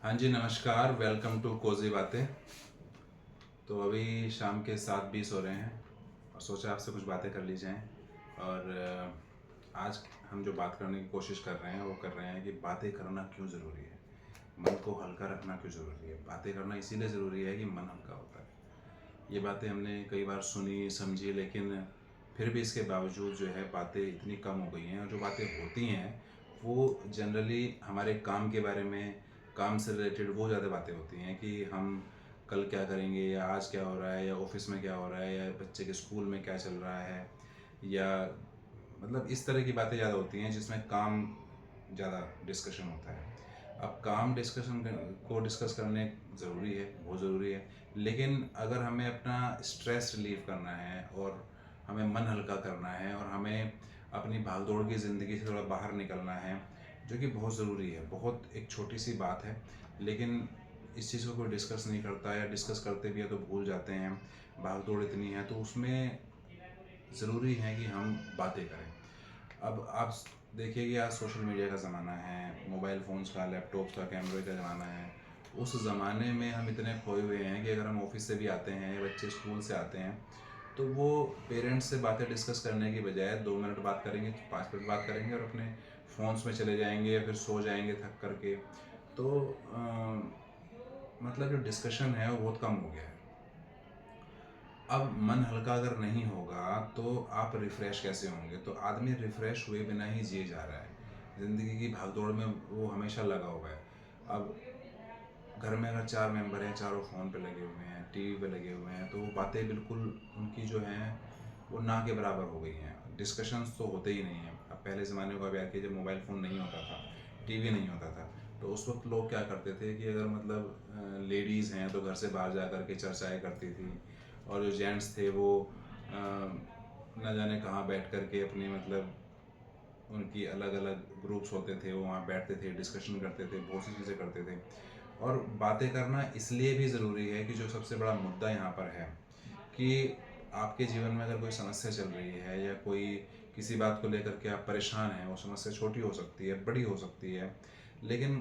हाँ जी, नमस्कार। Welcome to cosy बातें। तो अभी शाम के 7:20 हो रहे हैं और सोचा आपसे कुछ बातें कर ली जाएँ। और आज हम जो बात करने की कोशिश कर रहे हैं वो कर रहे हैं कि बातें करना क्यों ज़रूरी है, मन को हल्का रखना क्यों ज़रूरी है। बातें करना इसीलिए ज़रूरी है कि मन हल्का होता है। ये बातें हमने कई बार सुनी समझी, लेकिन फिर भी इसके बावजूद जो है बातें इतनी कम हो गई हैं, और जो बातें होती हैं वो जनरली हमारे काम के बारे में, काम से रिलेटेड वो ज़्यादा बातें होती हैं कि हम कल क्या करेंगे, या आज क्या हो रहा है, या ऑफिस में क्या हो रहा है, या बच्चे के स्कूल में क्या चल रहा है, या मतलब इस तरह की बातें ज़्यादा होती हैं जिसमें काम ज़्यादा डिस्कशन होता है। अब काम डिस्कशन को डिस्कस करने ज़रूरी है, बहुत ज़रूरी है, लेकिन अगर हमें अपना स्ट्रेस रिलीव करना है और हमें मन हल्का करना है और हमें अपनी भागदौड़ की ज़िंदगी से थोड़ा बाहर निकलना है, जो कि बहुत ज़रूरी है, बहुत एक छोटी सी बात है, लेकिन इस चीज़ को कोई डिस्कस नहीं करता, या डिस्कस करते भी है तो भूल जाते हैं। भागदौड़ इतनी है तो उसमें ज़रूरी है कि हम बातें करें। अब आप देखिए कि आज सोशल मीडिया का ज़माना है, मोबाइल फ़ोन्स का, लैपटॉप्स का, कैमरे का ज़माना है। उस ज़माने में हम इतने खोए हुए हैं कि अगर हम ऑफिस से भी आते हैं या बच्चे स्कूल से आते हैं, तो वो पेरेंट्स से बातें डिस्कस करने की बजाय 2 मिनट बात करेंगे, 5 मिनट बात करेंगे और अपने फ़ोन्स में चले जाएंगे या फिर सो जाएंगे थक करके। तो मतलब जो डिस्कशन है वो बहुत कम हो गया है। अब मन हल्का अगर नहीं होगा तो आप रिफ़्रेश कैसे होंगे? तो आदमी रिफ़्रेश हुए बिना ही जिए जा रहा है। ज़िंदगी की भागदौड़ में वो हमेशा लगा हुआ है। अब घर में अगर 4 मेंबर हैं, चारों फ़ोन पे लगे हुए हैं, टीवी पे लगे हुए हैं, तो वो बातें बिल्कुल उनकी जो हैं वो ना के बराबर हो गई हैं। डिस्कशंस तो होते ही नहीं हैं। अब पहले ज़माने को आप याद कीजिए, मोबाइल फ़ोन नहीं होता था, टीवी नहीं होता था, तो उस वक़्त लोग क्या करते थे कि अगर मतलब लेडीज़ हैं तो घर से बाहर जा कर के चर्चाएँ करती थी, और जो जेंट्स थे वो ना जाने कहाँ बैठ कर के अपनी मतलब उनकी अलग अलग ग्रुप्स होते थे, वो वहाँ बैठते थे, डिस्कशन करते थे, बहुत सी चीज़ें करते थे। और बातें करना इसलिए भी ज़रूरी है कि जो सबसे बड़ा मुद्दा यहाँ पर है कि आपके जीवन में अगर कोई समस्या चल रही है, या कोई किसी बात को लेकर के आप परेशान हैं, वो समस्या छोटी हो सकती है, बड़ी हो सकती है, लेकिन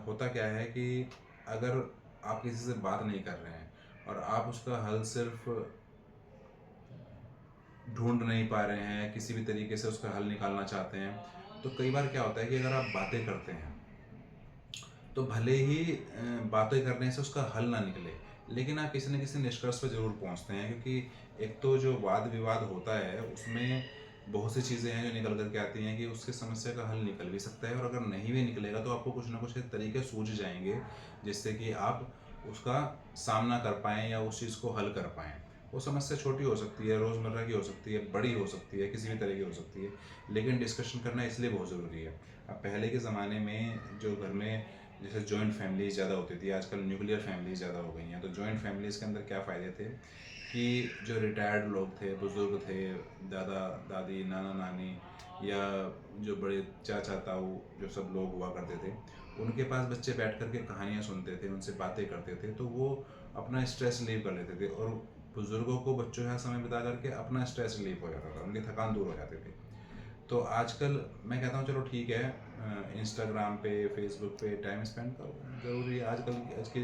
होता क्या है कि अगर आप किसी से बात नहीं कर रहे हैं और आप उसका हल सिर्फ ढूंढ नहीं पा रहे हैं, किसी भी तरीके से उसका हल निकालना चाहते हैं, तो कई बार क्या होता है कि अगर आप बातें करते हैं तो भले ही बातें करने से उसका हल ना निकले, लेकिन आप किसी न किसी निष्कर्ष पर ज़रूर पहुंचते हैं, क्योंकि एक तो जो वाद विवाद होता है उसमें बहुत सी चीज़ें हैं जो निकल करके आती हैं कि उसकी समस्या का हल निकल भी सकता है, और अगर नहीं भी निकलेगा तो आपको कुछ ना कुछ तरीके सूझ जाएंगे जिससे कि आप उसका सामना कर पाएँ या उस चीज़ को हल कर पाएँ। वो समस्या छोटी हो सकती है, रोज़मर्रा की हो सकती है, बड़ी हो सकती है, किसी भी तरह की हो सकती है, लेकिन डिस्कशन करना इसलिए बहुत ज़रूरी है। अब पहले के ज़माने में जो घर में जैसे जॉइंट फैमिलीज़ ज़्यादा होती थी, आजकल न्यूक्लियर फैमिलीज़ ज़्यादा हो गई हैं। तो जॉइंट फैमिलीज़ के अंदर क्या फ़ायदे थे कि जो रिटायर्ड लोग थे, बुज़ुर्ग थे, दादा दादी, नाना नानी, या जो बड़े चाचा ताऊ जो सब लोग हुआ करते थे, उनके पास बच्चे बैठ कर के कहानियाँ सुनते थे, उनसे बातें करते थे, तो वो अपना स्ट्रेस रिलीव कर लेते थे, और बुज़ुर्गों को बच्चों के साथ समय बिता करके अपना स्ट्रेस रिलीव हो जाता था, उनकी थकान दूर हो जाती थी। तो आजकल मैं कहता हूँ चलो ठीक है, इंस्टाग्राम पे, फेसबुक पे टाइम स्पेंड करो, ज़रूरी है आजकल आज की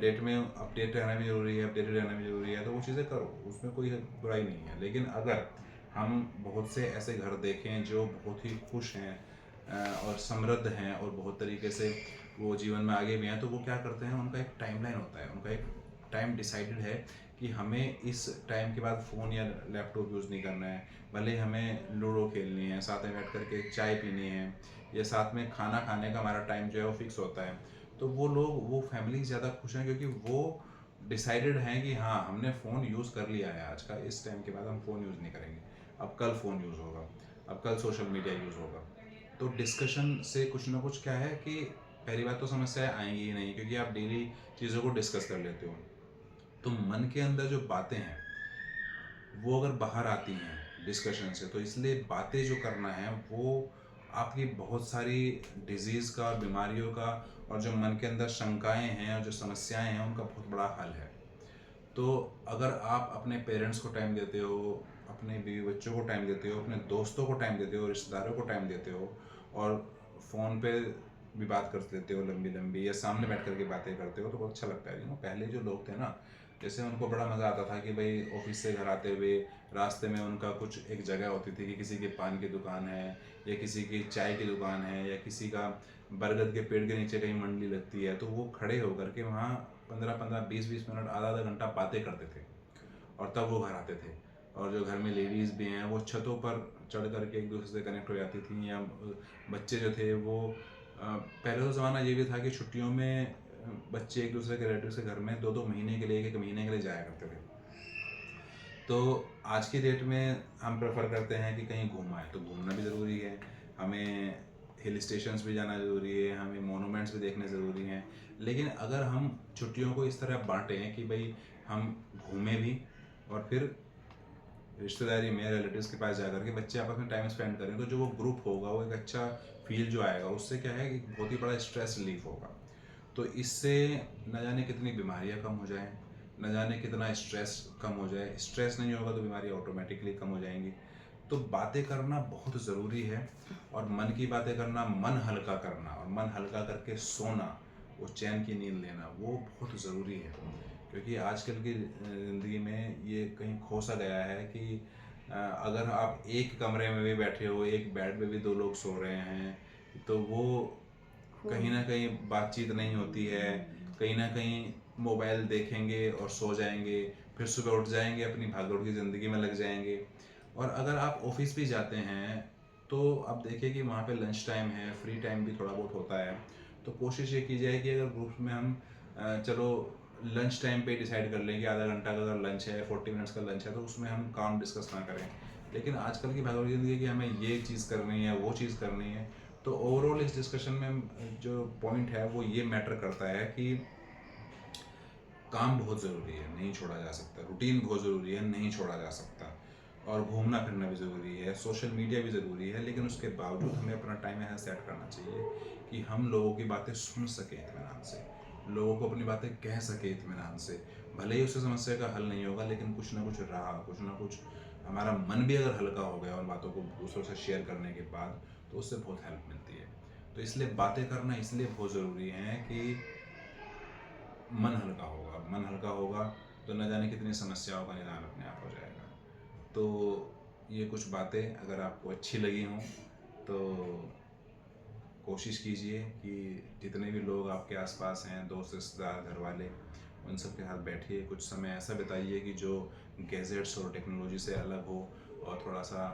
डेट में, अपडेट रहना भी ज़रूरी है, अपडेटेड रहना भी ज़रूरी है, तो वो चीज़ें करो, उसमें कोई बुराई नहीं है। लेकिन अगर हम बहुत से ऐसे घर देखें जो बहुत ही खुश हैं, और समृद्ध हैं, और बहुत तरीके से वो जीवन में आगे भी हैं, तो वो क्या करते हैं, उनका एक टाइमलाइन होता है, उनका एक टाइम डिसाइडेड है कि हमें इस टाइम के बाद फ़ोन या लैपटॉप यूज़ नहीं करना है। भले हमें लूडो खेलनी है, साथ में बैठ कर के चाय पीनी है, या साथ में खाना खाने का हमारा टाइम जो है वो फिक्स होता है, तो वो लोग, वो फैमिली ज़्यादा खुश हैं, क्योंकि वो डिसाइडेड हैं कि हाँ, हमने फ़ोन यूज़ कर लिया है आज का, इस टाइम के बाद हम फ़ोन यूज़ नहीं करेंगे, अब कल फ़ोन यूज़ होगा, अब कल सोशल मीडिया यूज़ होगा। तो डिस्कशन से कुछ ना कुछ क्या है कि पहली बात तो समस्याएं आएंगी ही नहीं, क्योंकि आप डेली चीज़ों को डिस्कस कर लेते हो। तो मन के अंदर जो बातें हैं वो अगर बाहर आती हैं डिस्कशन से, तो इसलिए बातें जो करना है वो आपकी बहुत सारी डिजीज़ का, बीमारियों का, और जो मन के अंदर शंकाएं हैं और जो समस्याएं हैं उनका बहुत बड़ा हल है। तो अगर आप अपने पेरेंट्स को टाइम देते हो, अपने बीवी बच्चों को टाइम देते हो, अपने दोस्तों को टाइम देते हो, रिश्तेदारों को टाइम देते हो, और फ़ोन पे भी बात कर लेते हो लंबी लंबी, या सामने बैठ करके बातें करते हो तो बहुत अच्छा लगता है। पहले जो लोग थे ना, जैसे उनको बड़ा मज़ा आता था कि भाई ऑफिस से घर आते हुए रास्ते में उनका कुछ एक जगह होती थी कि किसी की पान की दुकान है, या किसी की चाय की दुकान है, या किसी का बरगद के पेड़ के नीचे कहीं मंडली लगती है, तो वो खड़े होकर के वहाँ 15-15, 20-20 मिनट, आधा आधा घंटा बातें करते थे और तब वो घर आते थे। और जो घर में लेडीज़ भी हैं वो छतों पर चढ़ करके एक दूसरे से कनेक्ट हो जाती थी, या बच्चे जो थे वो पहले तो ज़माना ये भी था कि छुट्टियों में बच्चे एक दूसरे के रिलेटिव के घर में 2-2 महीने के लिए, 1-1 महीने के लिए जाया करते थे। तो आज की डेट में हम प्रेफर करते हैं कि कहीं घूम आए, तो घूमना भी ज़रूरी है, हमें हिल स्टेशंस भी जाना ज़रूरी है, हमें मोनूमेंट्स भी देखने ज़रूरी हैं। लेकिन अगर हम छुट्टियों को इस तरह बांटें कि भाई हम घूमें भी, और फिर रिश्तेदारी में रिलेटिव्स के पास जाकर के बच्चे आपस में टाइम स्पेंड करें, तो जो वो ग्रुप होगा वो एक अच्छा फील जो आएगा, उससे क्या है कि बहुत ही बड़ा स्ट्रेस रिलीफ होगा। तो इससे न जाने कितनी बीमारियां कम हो जाएं, न जाने कितना स्ट्रेस कम हो जाए। स्ट्रेस नहीं होगा तो बीमारियां ऑटोमेटिकली कम हो जाएंगी। तो बातें करना बहुत ज़रूरी है, और मन की बातें करना, मन हल्का करना, और मन हल्का करके सोना, वो चैन की नींद लेना, वो बहुत ज़रूरी है। क्योंकि आजकल की ज़िंदगी में ये कहीं खो सा गया है कि अगर आप एक कमरे में भी बैठे हो, एक बेड पे भी 2 लोग सो रहे हैं, तो वो कहीं ना कहीं बातचीत नहीं होती है। कहीं ना कहीं मोबाइल देखेंगे और सो जाएंगे, फिर सुबह उठ जाएंगे, अपनी भागदौड़ की ज़िंदगी में लग जाएंगे। और अगर आप ऑफिस भी जाते हैं तो आप देखिए कि वहाँ पे लंच टाइम है, फ्री टाइम भी थोड़ा बहुत होता है। तो कोशिश ये की जाए कि अगर ग्रुप्स में हम चलो लंच टाइम पे डिसाइड कर लें कि आधा घंटा का अगर लंच है, 40 मिनट्स का लंच है, तो उसमें हम काम डिस्कस ना करें। लेकिन आजकल की भागदौड़ की ज़िंदगी कि हमें ये चीज़ करनी है, वो चीज़ करनी है। तो ओवरऑल इस डिस्कशन में जो पॉइंट है वो ये मैटर करता है कि काम बहुत ज़रूरी है, नहीं छोड़ा जा सकता। रूटीन बहुत ज़रूरी है, नहीं छोड़ा जा सकता। और घूमना फिरना भी ज़रूरी है, सोशल मीडिया भी ज़रूरी है, लेकिन उसके बावजूद हमें अपना टाइम ऐसा सेट करना चाहिए कि हम लोगों की बातें सुन सकें इत्मीनान से, लोगों को अपनी बातें कह सकें इत्मीनान से। भले ही उससे समस्या का हल नहीं होगा, लेकिन कुछ ना कुछ रहा, कुछ ना कुछ हमारा मन भी अगर हल्का हो गया उन बातों को दूसरों से शेयर करने के बाद, तो उससे बहुत हेल्प मिलती है। तो इसलिए बातें करना इसलिए बहुत ज़रूरी है कि मन हल्का होगा। मन हल्का होगा तो न जाने कितनी समस्याओं का निदान अपने आप हो जाएगा। तो ये कुछ बातें अगर आपको अच्छी लगी हों तो कोशिश कीजिए कि जितने भी लोग आपके आसपास हैं, दोस्त, रिश्तेदार, घर वाले, उन सब के साथ बैठिए, कुछ समय ऐसा बिताइए कि जो गैजेट्स और टेक्नोलॉजी से अलग हो, और थोड़ा सा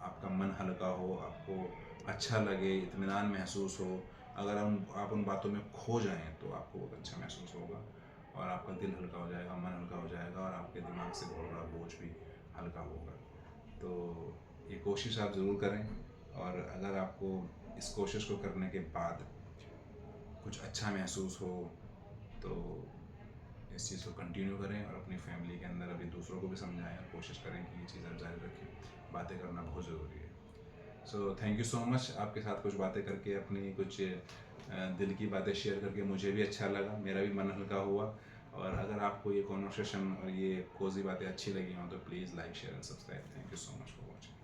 आपका मन हल्का हो, आपको अच्छा लगे, इत्मीनान महसूस हो। अगर आप उन बातों में खो जाएं तो आपको बहुत अच्छा महसूस होगा, और आपका दिल हल्का हो जाएगा, मन हल्का हो जाएगा, और आपके दिमाग से बहुत बड़ा बोझ भी हल्का होगा। तो ये कोशिश आप ज़रूर करें, और अगर आपको इस कोशिश को करने के बाद कुछ अच्छा महसूस हो तो इस चीज़ को कंटिन्यू करें, और अपनी फैमिली के अंदर अभी दूसरों को भी समझाएं, और कोशिश करें कि ये चीज़ आप जारी रखें। बातें करना बहुत ज़रूरी है। So thank you so much. आपके साथ कुछ बातें करके, अपनी कुछ दिल की बातें शेयर करके मुझे भी अच्छा लगा, मेरा भी मन हल्का हुआ। और अगर आपको ये कॉन्वर्सेशन और ये कोजी बातें अच्छी लगी हों तो please like, share and subscribe. Thank you so much for watching.